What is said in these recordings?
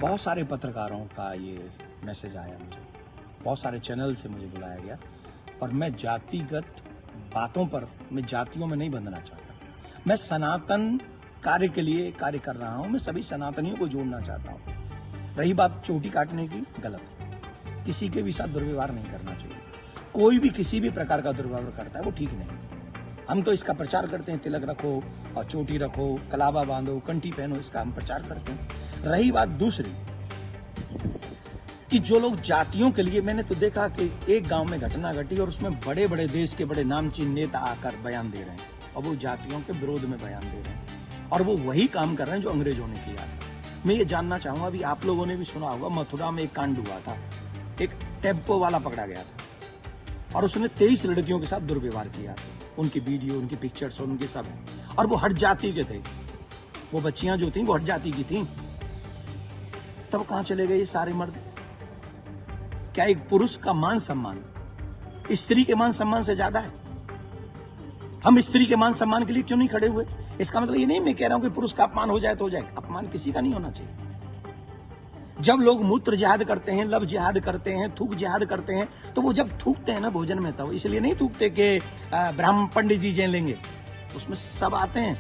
बहुत सारे पत्रकारों का ये मैसेज आया मुझे, बहुत सारे चैनल से मुझे बुलाया गया और मैं जातिगत बातों पर, मैं जातियों में नहीं बंधना चाहता। मैं सनातन कार्य के लिए कार्य कर रहा हूं, मैं सभी सनातनियों को जोड़ना चाहता हूं। रही बात चोटी काटने की, गलत। किसी के भी साथ दुर्व्यवहार नहीं करना चाहिए। कोई भी किसी भी प्रकार का दुर्व्यवहार करता है वो ठीक नहीं। हम तो इसका प्रचार करते हैं, तिलक रखो और चोटी रखो, कलावा बांधो, कंठी पहनो, इसका हम प्रचार करते हैं। रही बात दूसरी कि जो लोग जातियों के लिए, मैंने तो देखा कि एक गांव में घटना घटी और उसमें बड़े बड़े देश के बड़े नामचीन नेता आकर बयान दे रहे हैं और वो जातियों के विरोध में बयान दे रहे हैं और वो वही काम कर रहे हैं जो अंग्रेजों ने किया। मैं ये जानना चाहूंगा, अभी आप लोगों ने भी सुना होगा, मथुरा में एक कांड हुआ था, एक टेम्पो वाला पकड़ा गया था और उसने 23 लड़कियों के साथ दुर्व्यवहार किया। उनकी वीडियो, उनकी पिक्चर्स और उनके सब हैं और वो हट जाति के थे। वो बच्चियां जो थी वो हट जाति की थी। तब कहां चले गए ये सारे मर्द? क्या एक पुरुष का मान सम्मान स्त्री के मान सम्मान से ज्यादा है? हम स्त्री के मान सम्मान के लिए क्यों नहीं खड़े हुए? इसका मतलब ये नहीं मैं कह रहा हूं कि पुरुष का अपमान हो जाए तो हो जाए। अपमान किसी का नहीं होना चाहिए। जब लोग मूत्र जिहाद करते हैं, लब जिहाद करते हैं, थूक जिहाद करते हैं, तो वो जब थूकते हैं ना भोजन में, तब इसलिए नहीं थूकते कि ब्राह्मण पंडित जी जेल लेंगे। उसमें सब आते हैं,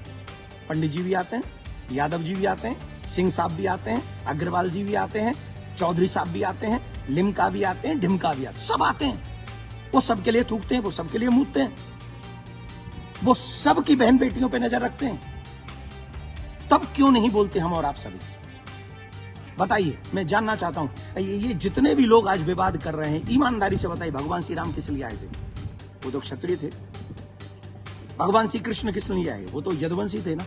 पंडित जी भी आते हैं, यादव जी भी आते हैं, सिंह साहब भी आते हैं, अग्रवाल जी भी आते हैं, चौधरी साहब भी आते हैं, लिमका भी आते हैं, ढिमका भी आते हैं, सब आते हैं। वो सबके लिए थूकते हैं, वो सबके लिए मूतते हैं, वो सब की बहन बेटियों पे नजर रखते हैं। तब क्यों नहीं बोलते हम और आप सभी? बताइए, मैं जानना चाहता हूं। ये जितने भी लोग आज विवाद कर रहे हैं, ईमानदारी से बताइए, भगवान श्री राम किस लिए आए थे? वो तो क्षत्रिय थे। भगवान श्री कृष्ण किस लिए आए? वो तो यदुवंशी थे ना।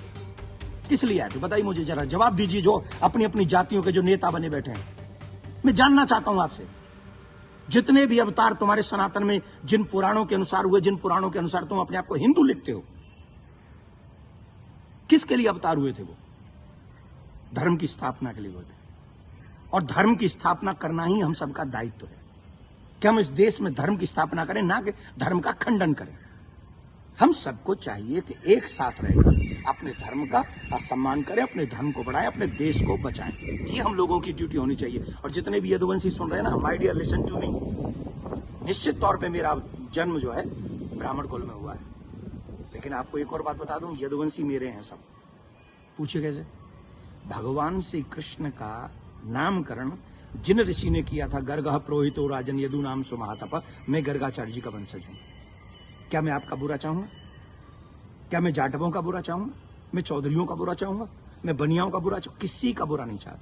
किस लिए आए थे? बताइए मुझे, जरा जवाब दीजिए, जो अपनी अपनी जातियों के जो नेता बने बैठे हैं। मैं जानना चाहता हूं आपसे, जितने भी अवतार तुम्हारे सनातन में जिन पुराणों के अनुसार हुए, जिन पुराणों के अनुसार तुम अपने आप को हिंदू लिखते हो, किसके लिए अवतार हुए थे? वो धर्म की स्थापना के लिए हुए थे और धर्म की स्थापना करना ही हम सबका दायित्व है कि हम इस देश में धर्म की स्थापना करें, ना कि धर्म का खंडन करें। हम सबको चाहिए कि एक साथ रहकर अपने धर्म का सम्मान करें, अपने धर्म को बढ़ाएं, अपने देश को बचाएं। ये हम लोगों की ड्यूटी होनी चाहिए। और जितने भी यदुवंशी सुन रहे हैं ना, my dear, listen to me. निश्चित तौर पे मेरा जन्म जो है ब्राह्मण कुल में हुआ है, लेकिन आपको एक और बात बता दूं, यदुवंशी मेरे हैं सब। पूछिए कैसे? भगवान श्री कृष्ण का नामकरण जिन ऋषि ने किया था, गर्गः पुरोहितो राजन यदु नाम सुमहातप, मैं गर्गाचार्य जी का वंशज हूं। क्या मैं आपका बुरा चाहूंगा? क्या मैं जाटवों का बुरा चाहूंगा? मैं चौधरियों का बुरा चाहूंगा? मैं बनियाओं का बुरा चाहूंगा? किसी का बुरा नहीं चाहता।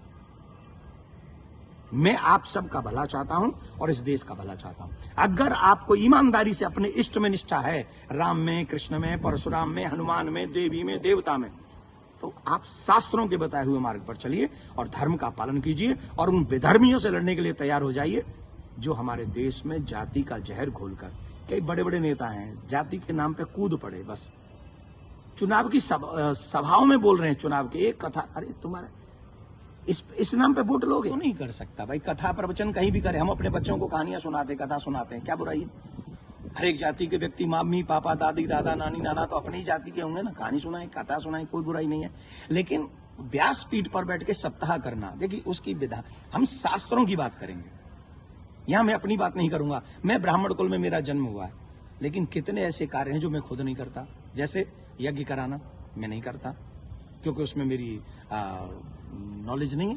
मैं आप सबका भला चाहता हूं और इस देश का भला चाहता हूं। अगर आपको ईमानदारी से अपने इष्ट में निष्ठा है, राम में, कृष्ण में, परशुराम में, हनुमान में, देवी में, देवता में, तो आप शास्त्रों के बताए हुए मार्ग पर चलिए और धर्म का पालन कीजिए और उन विधर्मियों से लड़ने के लिए तैयार हो जाइए जो हमारे देश में जाति का जहर घोलकर, कई बड़े बड़े नेता हैं, जाति के नाम पे कूद पड़े। बस चुनाव की सभाओं में बोल रहे हैं, चुनाव की एक कथा, अरे तुम्हारे इस नाम पे वोट लोगे? तो नहीं कर सकता भाई। कथा प्रवचन कहीं भी करे, हम अपने बच्चों को कहानियां सुनाते, कथा सुनाते हैं, क्या बुराई है? हर एक जाति के व्यक्ति, मम्मी पापा, दादी दादा, नानी नाना तो अपनी जाति के होंगे ना। कहानी सुनाए, कथा सुनाए, कोई बुराई नहीं है। लेकिन व्यासपीठ पर बैठ के सप्ताह करना, देखिए उसकी विधा, हम शास्त्रों की बात करेंगे। यहां मैं अपनी बात नहीं करूंगा। मैं ब्राह्मण कुल में मेरा जन्म हुआ है, लेकिन कितने ऐसे कार्य हैं जो मैं खुद नहीं करता। जैसे यज्ञ कराना मैं नहीं करता, क्योंकि उसमें मेरी नॉलेज नहीं है।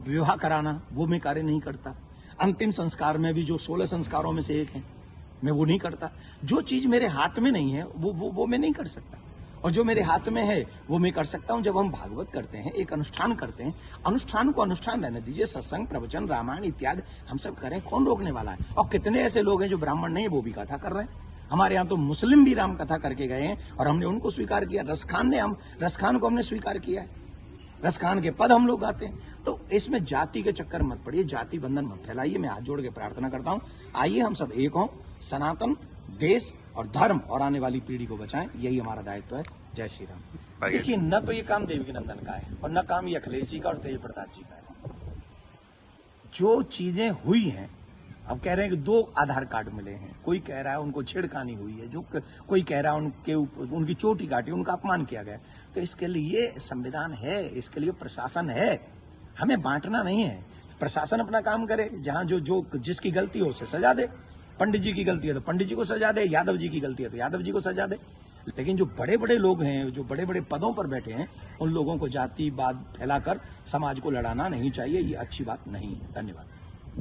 विवाह कराना वो मैं कार्य नहीं करता। अंतिम संस्कार में भी जो 16 संस्कारों में से एक है, मैं वो नहीं करता। जो चीज मेरे हाथ में नहीं है वो मैं नहीं कर सकता, और जो मेरे हाथ में है वो मैं कर सकता हूं। जब हम भागवत करते हैं, एक अनुष्ठान करते हैं, अनुष्ठान को अनुष्ठान रहने दीजिए। सत्संग, प्रवचन, रामायण इत्यादि हम सब करें, कौन रोकने वाला है? और कितने ऐसे लोग हैं जो ब्राह्मण नहीं है, वो भी कथा कर रहे हैं। हमारे यहाँ तो मुस्लिम भी राम कथा करके गए हैं और हमने उनको स्वीकार किया। रसखान को हमने स्वीकार किया है, रसखान के पद हम लोग गाते हैं। तो इसमें जाति के चक्कर मत पड़िए, जाति बंधन मत फैलाइए। मैं हाथ जोड़ के प्रार्थना करता हूं, आइए हम सब एक हों, सनातन देश और धर्म और आने वाली पीढ़ी को बचाएं। यही हमारा दायित्व है। जय श्री राम। देखिए, न तो ये काम देवकी नंदन का है और न काम ये अखिलेश जी का और तेज प्रताप जी का है। जो चीजें हुई हैं, अब कह रहे हैं कि 2 आधार कार्ड मिले हैं, कोई कह रहा है उनको छेड़खानी हुई है, जो कोई कह रहा है उनकी चोटी काटी, उनका अपमान किया गया। तो इसके लिए संविधान है, इसके लिए प्रशासन है। हमें बांटना नहीं है। प्रशासन अपना काम करे, जहां जो जिसकी गलती हो उसे सजा दे। पंडित जी की गलती है तो पंडित जी को सजा दे, यादव जी की गलती है तो यादव जी को सजा दे। लेकिन जो बड़े बड़े लोग हैं, जो बड़े बड़े पदों पर बैठे हैं, उन लोगों को जातिवाद फैलाकर समाज को लड़ाना नहीं चाहिए। ये अच्छी बात नहीं है। धन्यवाद।